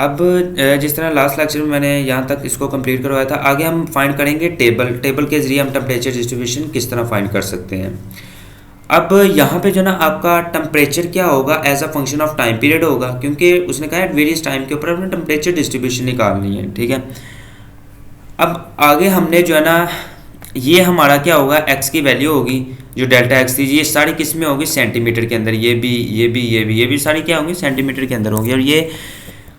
अब जिस तरह लास्ट लेक्चर में मैंने यहाँ तक इसको कंप्लीट करवाया था, आगे हम फाइंड करेंगे टेबल के ज़रिए हम टेम्परेचर डिस्ट्रीब्यूशन किस तरह फाइंड कर सकते हैं। अब यहाँ पे जो ना आपका टेम्परेचर क्या होगा, as a function of time period होगा, क्योंकि उसने कहा है वेरियस टाइम के ऊपर अपने टेम्परेचर डिस्ट्रीब्यूशन निकालनी है। ठीक है, अब आगे हमने जो है ना, ये हमारा क्या होगा, एक्स की वैल्यू होगी जो डेल्टा एक्स थी, ये सारी किस में होगी, सेंटीमीटर के अंदर, ये भी सारी क्या होंगी, सेंटीमीटर के अंदर होंगी। और ये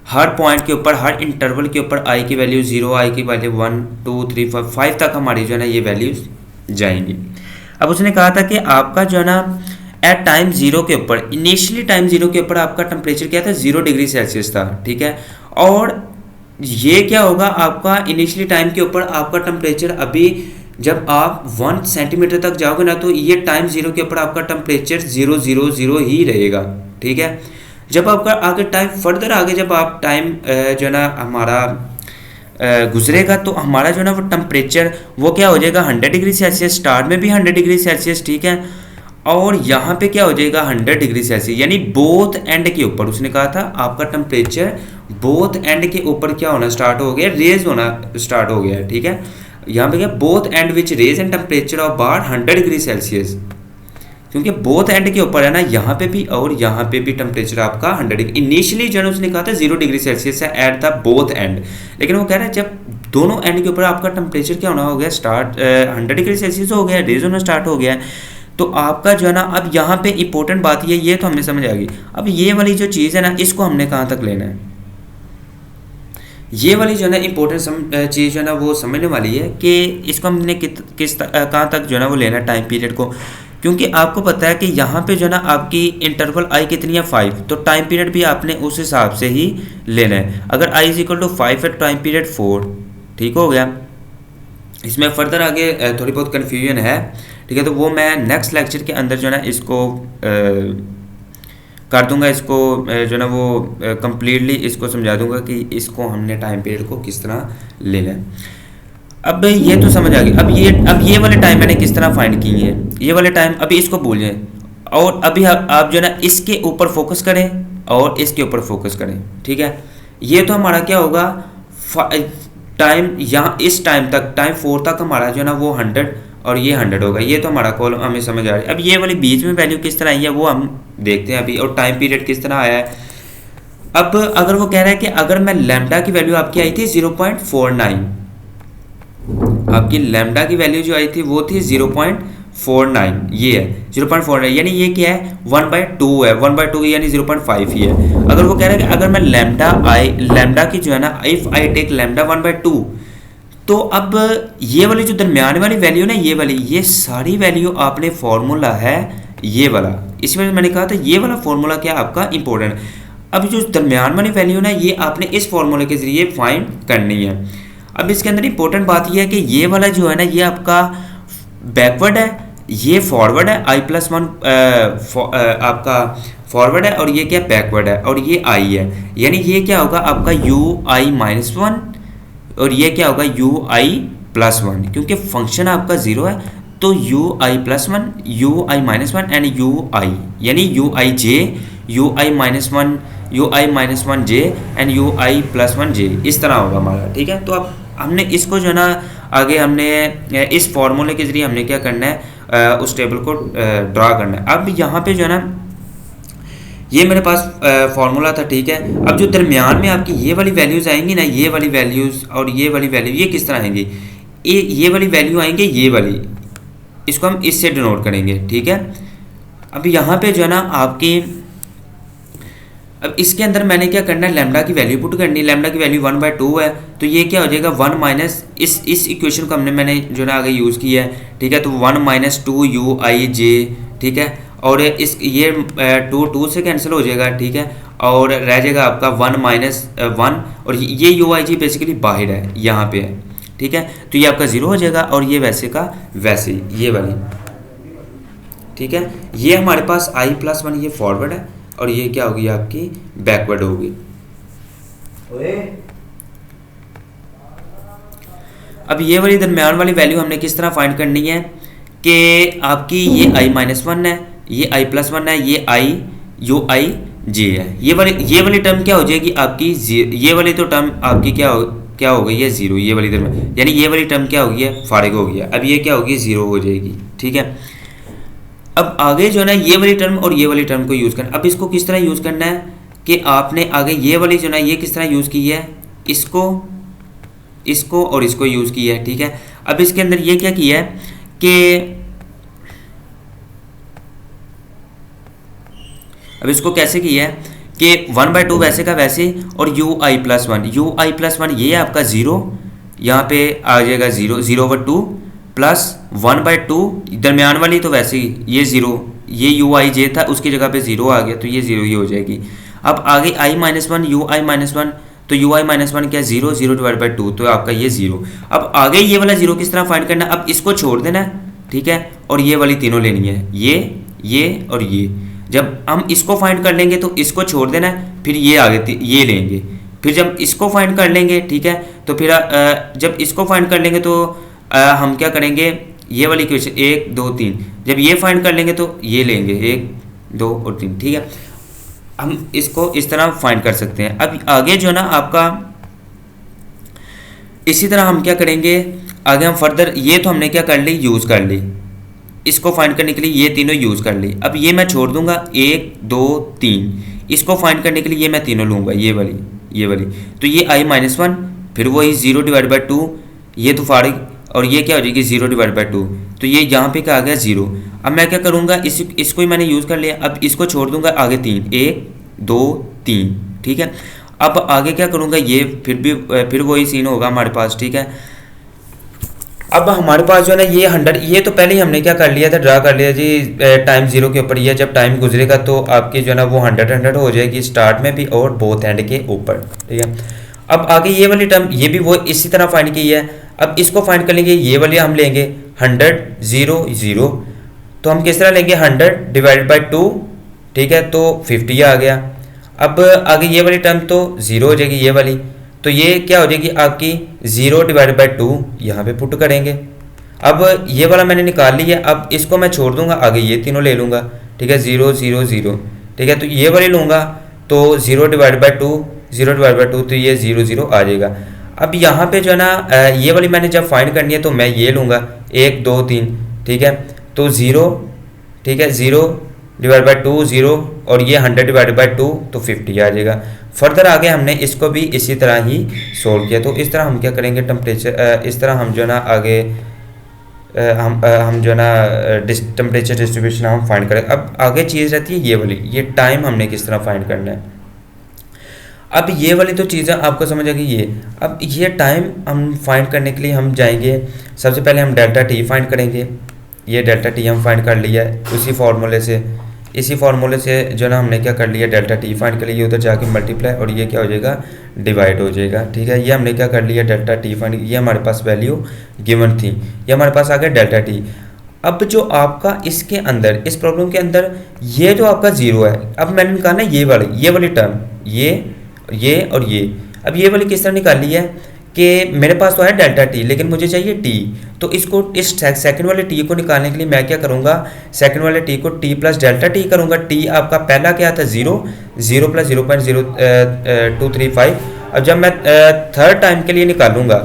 हर पॉइंट के ऊपर, हर इंटरवल के ऊपर आई की वैल्यू 0, आई की वैल्यू 1 2 3 5 तक हमारी जो है ना ये वैल्यूज जाएंगी। अब उसने कहा था कि आपका जो है ना एट टाइम 0 के ऊपर, इनिशियली टाइम 0 के ऊपर आपका टेम्परेचर क्या था, 0 डिग्री सेल्सियस था। ठीक है, और ये क्या होगा, आपका इनिशियली टाइम के ऊपर आपका टेम्परेचर अभी जब आप 1 सेंटीमीटर तक जाओगे ना, तो ये टाइम 0 के ऊपर आपका टेम्परेचर 0 0 0 ही रहेगा। ठीक है, जब आपका आगे टाइम फर्दर आगे जब आप टाइम जो है ना हमारा गुजरेगा, तो हमारा जो है ना वो टेम्परेचर वो क्या हो जाएगा, 100 डिग्री सेल्सियस, स्टार्ट में भी 100 डिग्री सेल्सियस। ठीक है, और यहाँ पे क्या हो जाएगा 100 डिग्री सेल्सियस, यानी बोथ एंड के ऊपर उसने कहा था आपका टेम्परेचर बोथ एंड के ऊपर क्या होना स्टार्ट हो गया, रेज होना स्टार्ट हो गया। ठीक है, यहाँ पे क्या, both end which raise and temperature of bar 100 degree Celsius, क्योंकि बोथ एंड के ऊपर है ना, यहाँ पे भी और यहाँ पे भी टेम्परेचर आपका 100 डिग्री, इनिशियली जो उसने कहा था 0 डिग्री सेल्सियस है एट द बोथ एंड, लेकिन वो कह रहा है जब दोनों एंड के ऊपर आपका टेम्परेचर क्या होना हो गया, स्टार्ट 100 डिग्री सेल्सियस हो गया, रेज होना स्टार्ट हो गया, तो आपका जो है ना, अब यहाँ पे इंपॉर्टेंट बात ये तो हमें समझ आ गई। अब ये वाली जो चीज़ है ना, इसको हमने कहाँ तक लेना है, ये वाली जो है ना इंपॉर्टेंट चीज़ जो है ना वो समझने वाली है कि इसको हमने किस कहाँ तक जो है ना वो लेना है टाइम पीरियड को, क्योंकि आपको पता है कि यहाँ पे जो है ना आपकी इंटरवल आई कितनी है 5, तो टाइम पीरियड भी आपने उस हिसाब से ही लेना है। अगर आई इज इक्वल टू 5 है, टाइम पीरियड 4, ठीक हो गया। इसमें फर्दर आगे थोड़ी बहुत कन्फ्यूजन है। ठीक है, तो वो मैं नेक्स्ट लेक्चर के अंदर जो है ना इसको कर दूंगा, इसको जो है ना वो कम्प्लीटली इसको समझा दूंगा कि इसको हमने टाइम पीरियड को किस तरह लेना है। अब ये तो समझ आ गई। अब ये वाले टाइम मैंने किस तरह फाइंड किए हैं, ये वाले टाइम अभी इसको भूल जाएं, और अभी आप जो है ना इसके ऊपर फोकस करें और इसके ऊपर फोकस करें। ठीक है, ये तो हमारा क्या होगा, टाइम यहाँ इस टाइम तक, टाइम 4 तक हमारा जो है ना वो 100 और ये 100 होगा, ये तो हमारा कॉलम हमें समझ आ रही है। अब ये वाली बीच में वैल्यू किस तरह आई है वो हम देखते हैं अभी, और टाइम पीरियड किस तरह आया है। अब अगर वो कह रहा है कि अगर मैं लैम्डा की वैल्यू आपकी आई थी 0.49, आपकी लैम्डा की वैल्यू जो आई थी वो थी 0.49, ये है 0.49, यानी ये क्या है 1/2 है, 1/2 यानी 0.5 ही है। अगर वो कह रहा है कि अगर मैं लैम्डा की जो है ना, इफ आई टेक लैम्डा 1/2, तो अब ये वाली जो दरमियान वाली वैल्यू ना, ये वाली, ये सारी वैल्यू आपने फॉर्मूला है ये वाला, इसमें मैंने कहा था ये वाला फॉर्मूला क्या आपका इंपॉर्टेंट। अब जो दरमियान वाली वैल्यू ना, ये आपने इस फॉर्मूले के जरिए फाइंड करनी है। अब इसके अंदर इंपॉर्टेंट बात यह है कि ये वाला जो है ना, ये आपका बैकवर्ड है, ये फॉरवर्ड है, i+1 आपका फॉरवर्ड है, और ये क्या बैकवर्ड है, और ये i है, यानी ये क्या होगा आपका ui-1 और ये क्या होगा ui+1, क्योंकि फंक्शन आपका 0 है, तो ui+1 ui-1 एंड ui, यानी uij ui-1 ui-1j and ui+1j, इस तरह होगा हमारा। ठीक है, तो अब हमने इसको जो है ना आगे हमने इस फॉर्मूले के जरिए हमने क्या करना है, उस टेबल को ड्रा करना है। अब यहाँ पे जो है ना ये मेरे पास फॉर्मूला था। ठीक है, अब जो दरमियान में आपकी ये वाली वैल्यूज़ आएंगी ना, ये वाली वैल्यूज़ और ये वाली वैल्यू, ये किस तरह आएंगी, ये वाली वैल्यू आएंगे, ये वाली, इसको हम इससे डिनोट करेंगे। ठीक है, अब यहाँ पे जो है ना आपकी, अब इसके अंदर मैंने क्या करना है, लैम्डा की वैल्यू पुट करनी है। लैम्डा की वैल्यू 1/2 है, तो ये क्या हो जाएगा 1 माइनस, इस इक्वेशन को मैंने जो ना आगे यूज़ किया है। ठीक है, तो 1 - 2 uij, ठीक है, और इस ये 2 से कैंसिल हो जाएगा। ठीक है, और रह जाएगा आपका 1 - 1, और ये uij बेसिकली बाहर है, यहाँ पे है। ठीक है, तो ये आपका 0 हो जाएगा, और ये वैसे का वैसे ये वाली। ठीक है, ये हमारे पास i+1 ये फॉरवर्ड है, और ये क्या होगी आपकी बैकवर्ड होगी। अब ये वाली दरमियान वाली वैल्यू हमने किस तरह फाइंड करनी है कि आपकी ये i-1 है, ये i+1 है, ये ui जी है। ये वाली टर्म क्या हो जाएगी आपकी, ये वाली तो टर्म आपकी क्या हो गई है, ज़ीरो। ये वाली टर्म यानी ये वाली टर्म क्या हो गई है, फारिग हो गया। अब ये क्या होगी, ज़ीरो हो जाएगी। ठीक है, अब आगे जो है ना ये वाली टर्म और ये वाली टर्म को यूज़ करना। अब इसको किस तरह यूज़ करना है कि आपने आगे ये वाली जो है ना ये किस तरह यूज़ की है, इसको और इसको यूज़ किया है। ठीक है, अब इसके अंदर ये क्या किया है कि अब इसको कैसे किया है कि 1/2 वैसे का वैसे, और u(i+1) ये है आपका ज़ीरो, यहाँ पे आ जाएगा ज़ीरो, 0/2 प्लस 1/2 दरमियान वाली तो वैसे ही ये ज़ीरो, ये uij था उसकी जगह पे ज़ीरो आ गया तो ये ज़ीरो ही हो जाएगी। अब आगे i-1 ui-1 तो ui-1 क्या, ज़ीरो, 0/2 तो आपका ये ज़ीरो। अब आगे ये वाला ज़ीरो किस तरह फाइंड करना है, अब इसको छोड़ देना है। ठीक है, और ये वाली तीनों लेनी है, ये और ये। जब हम इसको फाइंड कर लेंगे तो इसको छोड़ देना है, फिर ये आगे ये लेंगे। फिर जब इसको फाइंड कर लेंगे, ठीक है, तो फिर जब इसको फाइंड कर लेंगे तो हम क्या करेंगे, ये वाली क्वेश्चन 1 2 3 जब ये फाइंड कर लेंगे तो ये लेंगे 1 2 और 3। ठीक है, हम इसको इस तरह फाइंड कर सकते हैं। अब आगे जो है ना आपका इसी तरह हम क्या करेंगे, आगे हम फर्दर, ये तो हमने क्या कर ली, यूज़ कर ली, इसको फाइंड करने के लिए ये तीनों यूज़ कर ली। अब ये मैं छोड़ दूंगा 1 2 3, इसको फाइंड करने के लिए ये मैं तीनों लूँगा, ये वाली तो ये i-1, फिर वही 0/2, ये तो फारिग, और ये क्या हो जाएगी 0/2, तो ये यहाँ पे क्या आ गया 0। अब मैं क्या करूँगा, इसको ही मैंने यूज़ कर लिया, अब इसको छोड़ दूंगा आगे 3, 1 2 3। ठीक है, अब आगे क्या करूँगा, ये फिर वही सीन होगा हमारे पास। ठीक है, अब हमारे पास जो है ना ये 100, ये तो पहले ही हमने क्या कर लिया था, ड्रा कर लिया जी टाइम ज़ीरो के ऊपर। ये जब टाइम गुजरेगा तो आपकी जो है ना वो 100 हो जाएगी स्टार्ट में भी और बोथ एंड के ऊपर। ठीक है, अब आगे ये वाली टर्म, ये भी वो इसी तरह फाइंड की है। अब इसको फाइंड कर लेंगे, ये वाली हम लेंगे 100 0 0, तो हम किस तरह लेंगे 100/2। ठीक है, तो 50 आ गया। अब आगे ये वाली टर्म तो 0 हो जाएगी, ये वाली तो ये क्या हो जाएगी आपकी 0/2, यहाँ पे पुट करेंगे। अब ये वाला मैंने निकाल लिया, अब इसको मैं छोड़ दूंगा, आगे ये तीनों ले लूँगा। ठीक है, 0 0 0। ठीक है, तो ये वाली लूँगा तो 0/2 तो ये 0 0 आ जाएगा। अब यहाँ पे जो है ना ये वाली मैंने जब फाइंड करनी है तो मैं ये लूँगा 1 2 3। ठीक है, तो 0, ठीक है, 0/2 0, और ये 100/2 तो 50 आ जाएगा। फर्दर आगे हमने इसको भी इसी तरह ही सोल्व किया। तो इस तरह हम क्या करेंगे, टेम्परेचर, इस तरह हम जो है ना आगे हम जो है ना टेम्परेचर डिस्ट्रीब्यूशन हम फाइंड करें। अब आगे चीज़ रहती है ये वाली, ये टाइम हमने किस तरह फाइंड करना है। अब ये वाली तो चीज़ें आपको समझ आ गई। ये अब ये टाइम हम फाइंड करने के लिए हम जाएंगे, सबसे पहले हम डेल्टा टी फाइंड करेंगे। ये डेल्टा टी हम फाइंड कर लिया है इसी फार्मूले से जो ना हमने क्या कर लिया, डेल्टा टी फाइंड कर लिया, उधर जाके मल्टीप्लाई और ये क्या हो जाएगा, डिवाइड हो जाएगा। ठीक है, ये हमने क्या कर लिया, डेल्टा टी फाइंड, ये हमारे पास वैल्यू गिवन थी, ये हमारे पास आ गया डेल्टा टी। अब जो आपका इसके अंदर, इस प्रॉब्लम के अंदर ये जो आपका 0 है, अब मैंने निकालना है ये वाली टर्म, ये और ये। अब ये वाली किस तरह निकाली है कि मेरे पास तो है डेल्टा टी, लेकिन मुझे चाहिए टी, तो इसको इस सेकंड वाले टी को निकालने के लिए मैं क्या करूँगा, सेकंड वाले टी को टी प्लस डेल्टा टी करूँगा। टी आपका पहला क्या था 0 0 प्लस 0.0235। अब जब मैं थर्ड टाइम के लिए निकालूंगा,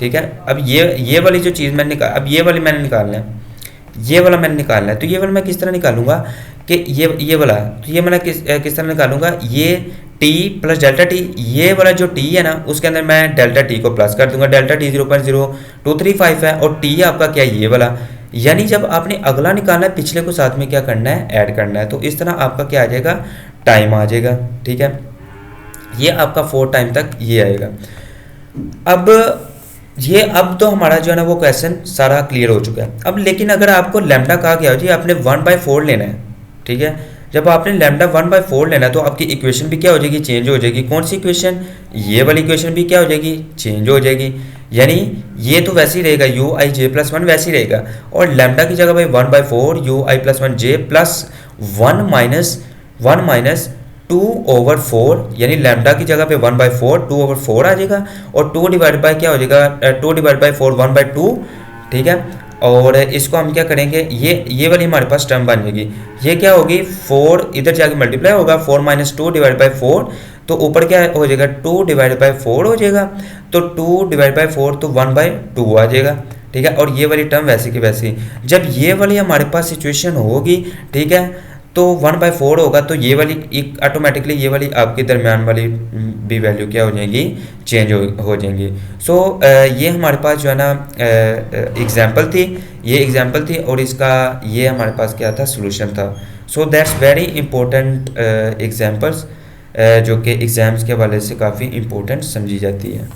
ठीक है, अब ये वाली जो चीज़ मैंने अब ये वाली मैंने निकालना है, ये वाला मैंने निकालना है। तो ये वाला मैं किस तरह निकालूंगा कि ये वाला, तो ये मैं किस तरह निकालूंगा, ये टी प्लस डेल्टा टी, ये वाला जो टी है ना उसके अंदर मैं डेल्टा टी को प्लस कर दूंगा। डेल्टा टी 0.0235 है और टी आपका क्या है, ये वाला। यानी जब आपने अगला निकालना है, पिछले को साथ में क्या करना है, ऐड करना है। तो इस तरह आपका क्या आ जाएगा, टाइम आ जाएगा। ठीक है, ये आपका 4 टाइम तक ये आएगा। अब तो हमारा जो है ना वो क्वेश्चन सारा क्लियर हो चुका है। अब लेकिन अगर आपको लैम्डा कहा गया हो जी आपने 1/4 लेना है, ठीक है, जब आपने लैम्डा 1/4 लेना है तो आपकी इक्वेशन भी क्या हो जाएगी, चेंज हो जाएगी। कौन सी इक्वेशन, ये वाली इक्वेशन भी क्या हो जाएगी, चेंज हो जाएगी। यानी ये तो वैसे ही रहेगा, यू आई जे प्लस 1 वैसे ही रहेगा, और लैम्डा की जगह भाई 1/4 you I plus 1 J plus 1 minus 2/4, यानी लैम्डा की जगह पे 1/4 2/4 आ जाएगा, और 2 डिवाइड बाय क्या हो जाएगा, 2 डिवाइड बाय 4 1/2। ठीक है, और इसको हम क्या करेंगे, ये वाली हमारे पास टर्म बन जाएगी। ये क्या होगी, 4 इधर जाके मल्टीप्लाई होगा, 4 माइनस 2 डिवाइड बाई 4, तो ऊपर क्या हो जाएगा, 2 डिवाइड बाई 4 हो जाएगा। तो 2 डिवाइड बाई 4 तो 1 बाई 2 आ जाएगा। ठीक है, और ये वाली टर्म वैसे की वैसी। जब ये वाली हमारे पास सिचुएशन होगी, ठीक है, तो 1/4 होगा, तो ये वाली एक ऑटोमेटिकली ये वाली आपके दरमियान वाली भी वैल्यू क्या हो जाएगी, चेंज हो जाएंगी। सो ये हमारे पास जो है ना एग्जांपल थी, ये एग्जांपल थी, और इसका ये हमारे पास क्या था, सॉल्यूशन था। So that's very important examples जो कि एग्ज़ाम्स के हवाले से काफ़ी इंपॉर्टेंट समझी जाती है।